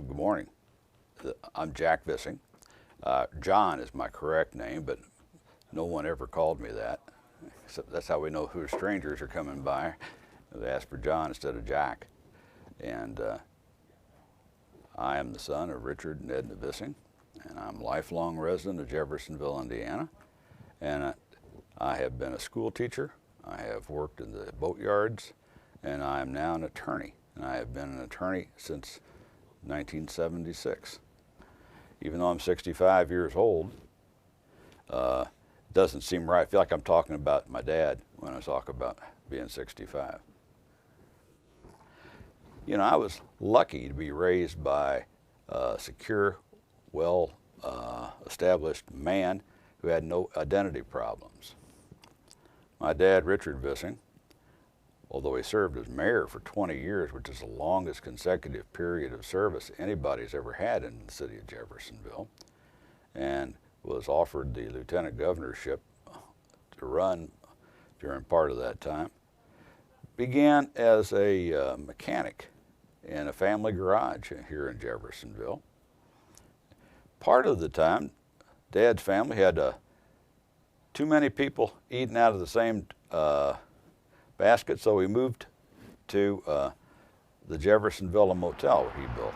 Good morning. I'm Jack Vissing. John is my correct name, but no one ever called me that. So that's how we know who strangers are coming by. They ask for John instead of Jack. And I am the son of Richard and Edna Vissing, and I'm a lifelong resident of Jeffersonville, Indiana. And I have been a school teacher. I have worked in the boatyards, and I am now an attorney. And I have been an attorney since 1976. Even though I'm 65 years old, it doesn't seem right. I feel like I'm talking about my dad when I talk about being 65. You know, I was lucky to be raised by a secure, well-established man who had no identity problems. My dad, Richard Vissing, although he served as mayor for 20 years, which is the longest consecutive period of service anybody's ever had in the city of Jeffersonville, and was offered the lieutenant governorship to run during part of that time, began as a mechanic in a family garage here in Jeffersonville. Part of the time, Dad's family had too many people eating out of the same basket, so we moved to the Jeffersonville Motel he built.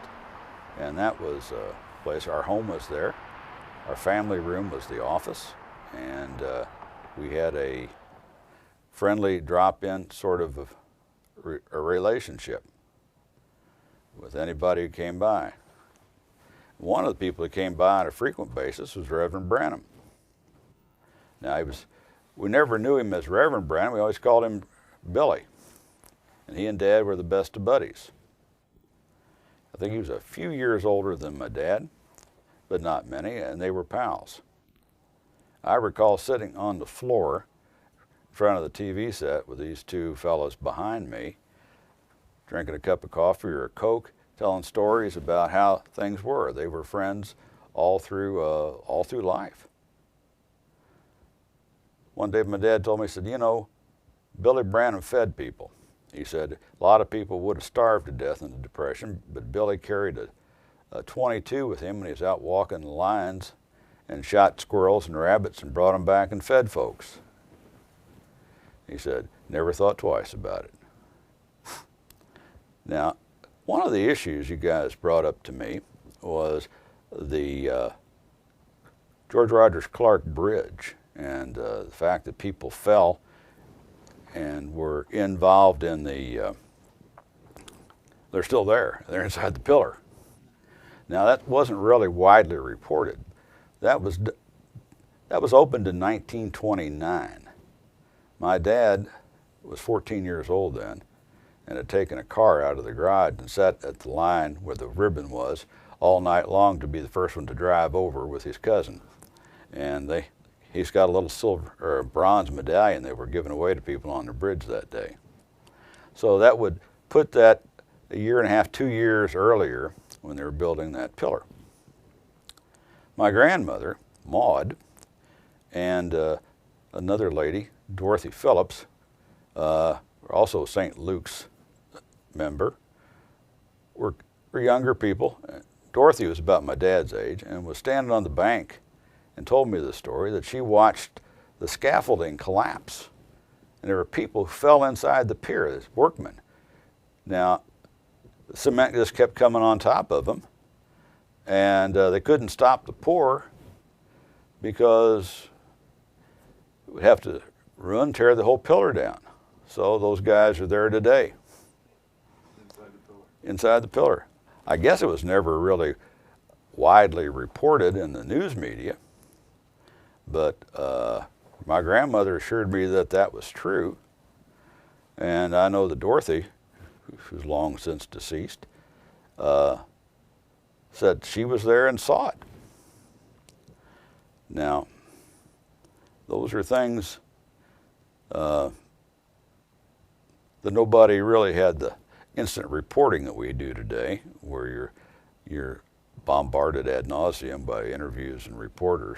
And that was a place, our home was there. Our family room was the office, and we had a friendly drop-in sort of a relationship with anybody who came by. One of the people who came by on a frequent basis was Reverend Branham. Now, we never knew him as Reverend Branham. We always called him Billy. And he and Dad were the best of buddies. I think he was a few years older than my dad, but not many, and they were pals. I recall sitting on the floor in front of the TV set with these two fellows behind me, drinking a cup of coffee or a Coke, telling stories about how things were. They were friends all through life. One day my dad told me, he said, you know, Billy Branham fed people. He said a lot of people would have starved to death in the Depression, but Billy carried a 22 with him when he was out walking the lines and shot squirrels and rabbits and brought them back and fed folks. He said, never thought twice about it. Now, one of the issues you guys brought up to me was the George Rogers Clark Bridge and the fact that people fell and were involved in they're still there. They're inside the pillar. Now, that wasn't really widely reported. That was opened in 1929. My dad was 14 years old then and had taken a car out of the garage and sat at the line where the ribbon was all night long to be the first one to drive over with his cousin. And he's got a little silver or bronze medallion they were giving away to people on the bridge that day. So that would put that a year and a half, 2 years earlier when they were building that pillar. My grandmother, Maud, and another lady, Dorothy Phillips, were also St. Luke's member, were younger people. Dorothy was about my dad's age and was standing on the bank and told me the story that she watched the scaffolding collapse. And there were people who fell inside the pier, workmen. Now, the cement just kept coming on top of them, and they couldn't stop the pour because it would have to tear the whole pillar down. So those guys are there today. Inside the pillar. Inside the pillar. I guess it was never really widely reported in the news media, but my grandmother assured me that that was true. And I know that Dorothy, who's long since deceased, said she was there and saw it. Now, those are things that nobody really had the instant reporting that we do today, where you're bombarded ad nauseum by interviews and reporters.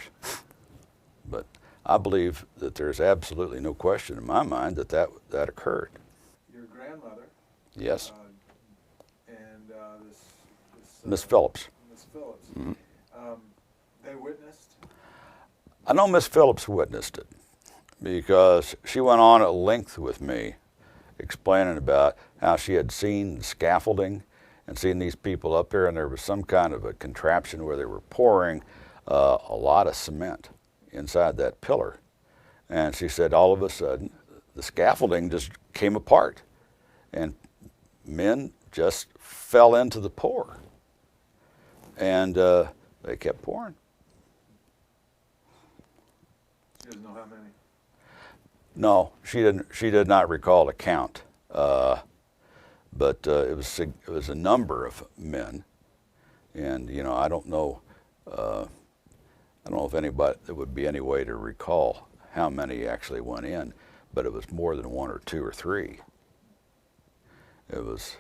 But I believe that there's absolutely no question in my mind that occurred. Your grandmother. Yes. And this Miss Phillips. Miss Phillips. Mhm. They witnessed? I know Miss Phillips witnessed it because she went on at length with me explaining about how she had seen the scaffolding and seen these people up there, and there was some kind of a contraption where they were pouring a lot of cement inside that pillar. And she said all of a sudden the scaffolding just came apart and men just fell into the pour. And they kept pouring. She doesn't know how many. No, she didn't. She did not recall a count, but it was a number of men, and I don't know. I don't know if anybody there would be any way to recall how many actually went in, but it was more than one or two or three. It was,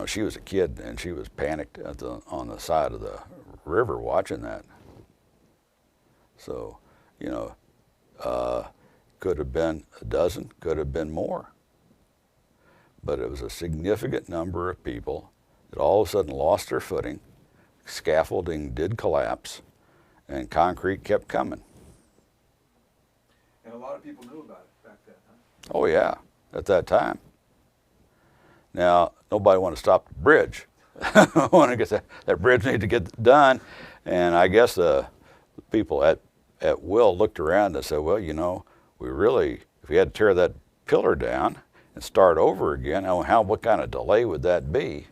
she was a kid and she was panicked on the side of the river watching that. So, could have been a dozen, could have been more. But it was a significant number of people that all of a sudden lost their footing, scaffolding did collapse, and concrete kept coming. And a lot of people knew about it back then, huh? Oh yeah, at that time. Now, nobody wanted to stop the bridge. Want to get that bridge needed to get done, and I guess the people at Will looked around and said, well, we really, if we had to tear that pillar down and start over again, what kind of delay would that be?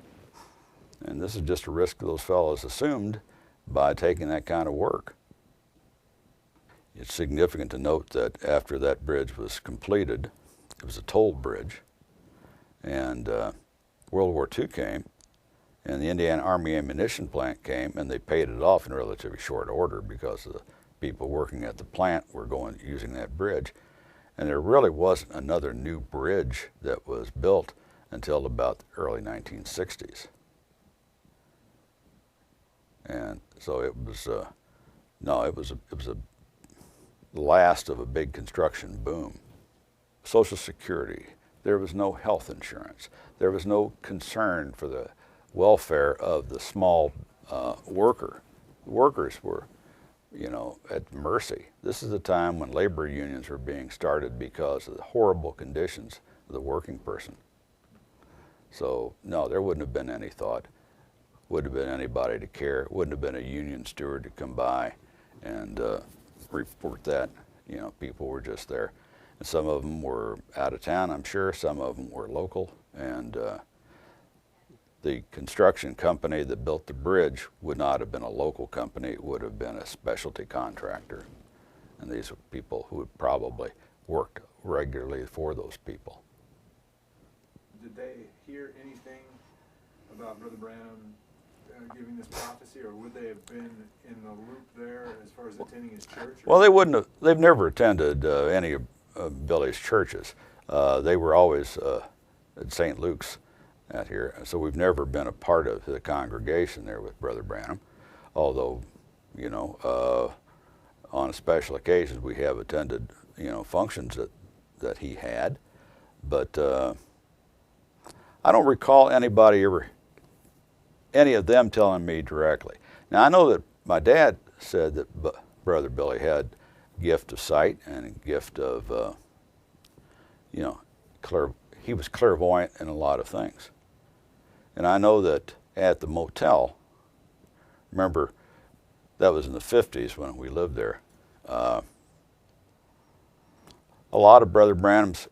And this is just a risk those fellows assumed by taking that kind of work. It's significant to note that after that bridge was completed, it was a toll bridge, and World War II came, and the Indiana Army ammunition plant came, and they paid it off in relatively short order because the people working at the plant were using that bridge. And there really wasn't another new bridge that was built until about the early 1960s. And so it was, it was the last of a big construction boom. Social Security, there was no health insurance. There was no concern for the welfare of the small worker. The workers were, at mercy. This is the time when labor unions were being started because of the horrible conditions of the working person. So, no, there wouldn't have been any thought. Wouldn't have been anybody to care. Wouldn't have been a union steward to come by and report that. People were just there. And some of them were out of town, I'm sure. Some of them were local. And the construction company that built the bridge would not have been a local company. It would have been a specialty contractor. And these were people who had probably worked regularly for those people. Did they hear anything about Brother Branham giving this prophecy, or would they have been in the loop there as far as attending his church? Well, they wouldn't have. They've never attended any of Billy's churches. They were always at St. Luke's out here, so we've never been a part of the congregation there with Brother Branham. Although, on special occasions we have attended, functions that he had, but I don't recall any of them telling me directly. Now, I know that my dad said that Brother Billy had gift of sight and a gift of, he was clairvoyant in a lot of things. And I know that at the motel, remember, that was in the 50s when we lived there, a lot of Brother Branham's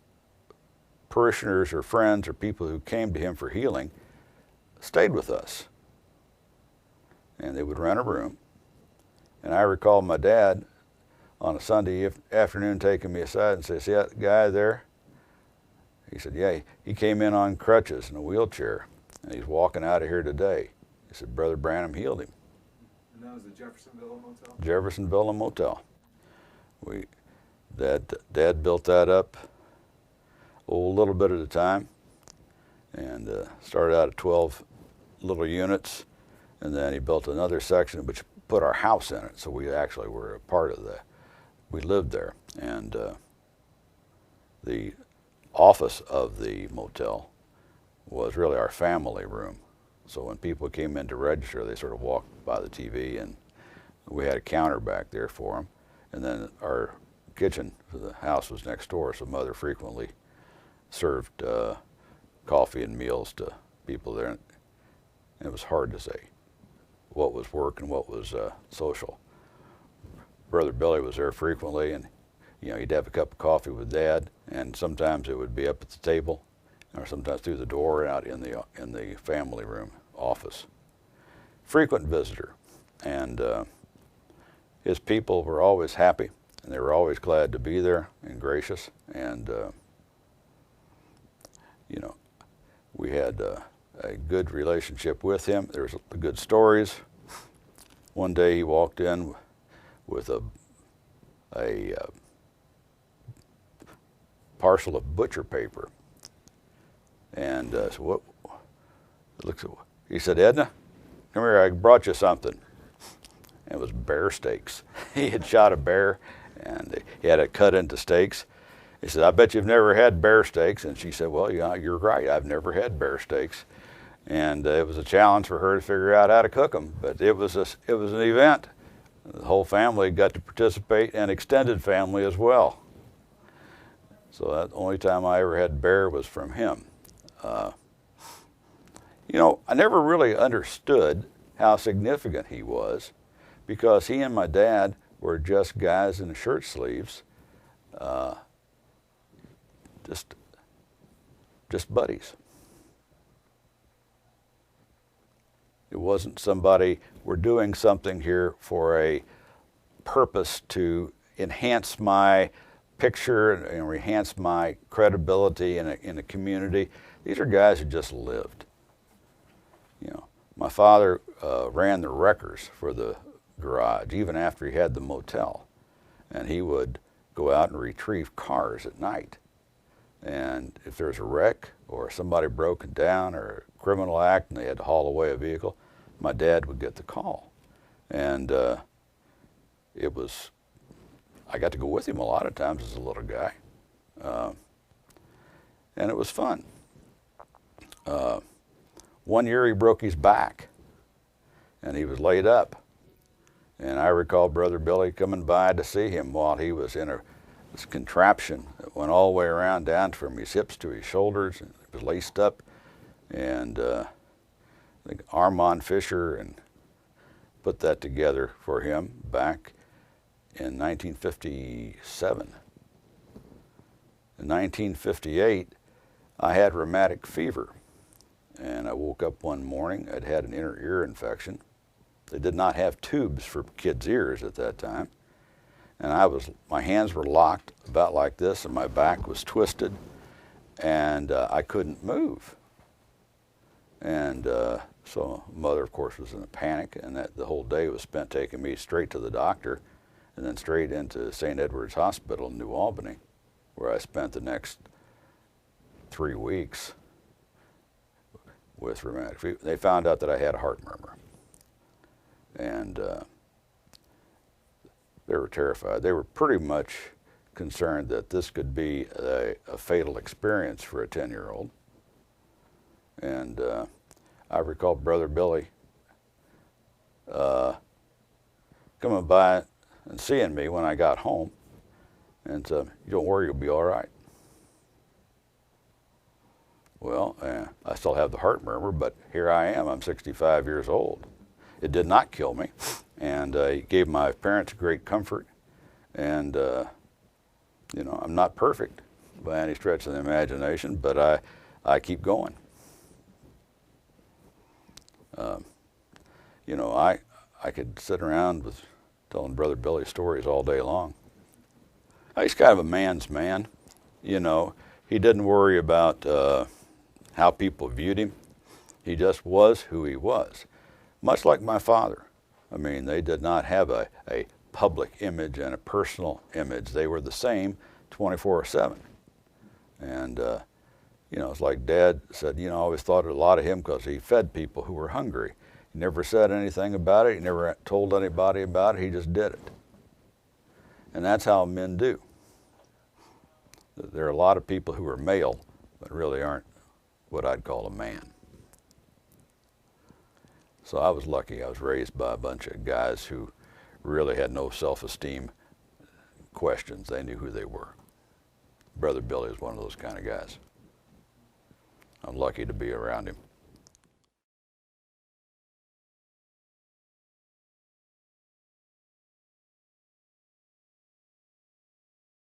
parishioners or friends or people who came to him for healing stayed with us. And they would rent a room. And I recall my dad on a Sunday afternoon taking me aside and said, see that guy there? He said, yeah, he came in on crutches in a wheelchair, and he's walking out of here today. He said, Brother Branham healed him. And that was the Jeffersonville Motel? Jeffersonville Motel. Dad built that up a little bit at a time, and started out at 12 little units, and then he built another section which put our house in it, so we actually were a part of we lived there. And the office of the motel was really our family room. So when people came in to register, they sort of walked by the TV, and we had a counter back there for them. And then our kitchen for the house was next door, so Mother frequently served coffee and meals to people there. And it was hard to say what was work and what was social. Brother Billy was there frequently, and he'd have a cup of coffee with Dad, and sometimes it would be up at the table, or sometimes through the door out in the family room office. Frequent visitor, and his people were always happy, and they were always glad to be there and gracious, and we had a good relationship with him. There was good stories. One day he walked in with a parcel of butcher paper, and so what? He said, "Edna, come here. I brought you something." It was bear steaks. He had shot a bear, and he had it cut into steaks. He said, "I bet you've never had bear steaks." And she said, "Well, yeah, you're right. I've never had bear steaks." And it was a challenge for her to figure out how to cook them, but it was an event. The whole family got to participate, and extended family as well. So the only time I ever had bear was from him. I never really understood how significant he was, because he and my dad were just guys in shirt sleeves, just buddies. It wasn't somebody, we're doing something here for a purpose to enhance my picture and enhance my credibility in a community. These are guys who just lived. My father ran the wreckers for the garage, even after he had the motel. And he would go out and retrieve cars at night. And if there's a wreck or somebody broken down or a criminal act and they had to haul away a vehicle, my dad would get the call. And I got to go with him a lot of times as a little guy. And it was fun. One year he broke his back, and he was laid up. And I recall Brother Billy coming by to see him while he was in this contraption that went all the way around down from his hips to his shoulders, and it was laced up. And I think Armand Fisher and put that together for him back in 1957. In 1958, I had rheumatic fever, and I woke up one morning. I'd had an inner ear infection. They did not have tubes for kids' ears at that time. And my hands were locked about like this, and my back was twisted, and I couldn't move. And so Mother, of course, was in a panic, and the whole day was spent taking me straight to the doctor, and then straight into St. Edward's Hospital in New Albany, where I spent the next 3 weeks with rheumatic fever. They found out that I had a heart murmur, and they were terrified. They were pretty much concerned that this could be a fatal experience for a 10-year-old. And I recall Brother Billy coming by and seeing me when I got home, and said, "You don't worry, you'll be all right." Well, I still have the heart murmur, but here I am. I'm 65 years old. It did not kill me, and it gave my parents great comfort. And I'm not perfect by any stretch of the imagination, but I keep going. I could sit around with telling Brother Billy stories all day long. He's kind of a man's man. He didn't worry about how people viewed him. He just was who he was. Much like my father. I mean, they did not have a public image and a personal image. They were the same 24/7. And, it's like Dad said, I always thought a lot of him because he fed people who were hungry. He never said anything about it. He never told anybody about it. He just did it. And that's how men do. There are a lot of people who are male, but really aren't what I'd call a man. So I was lucky. I was raised by a bunch of guys who really had no self-esteem questions. They knew who they were. Brother Billy is one of those kind of guys. I'm lucky to be around him.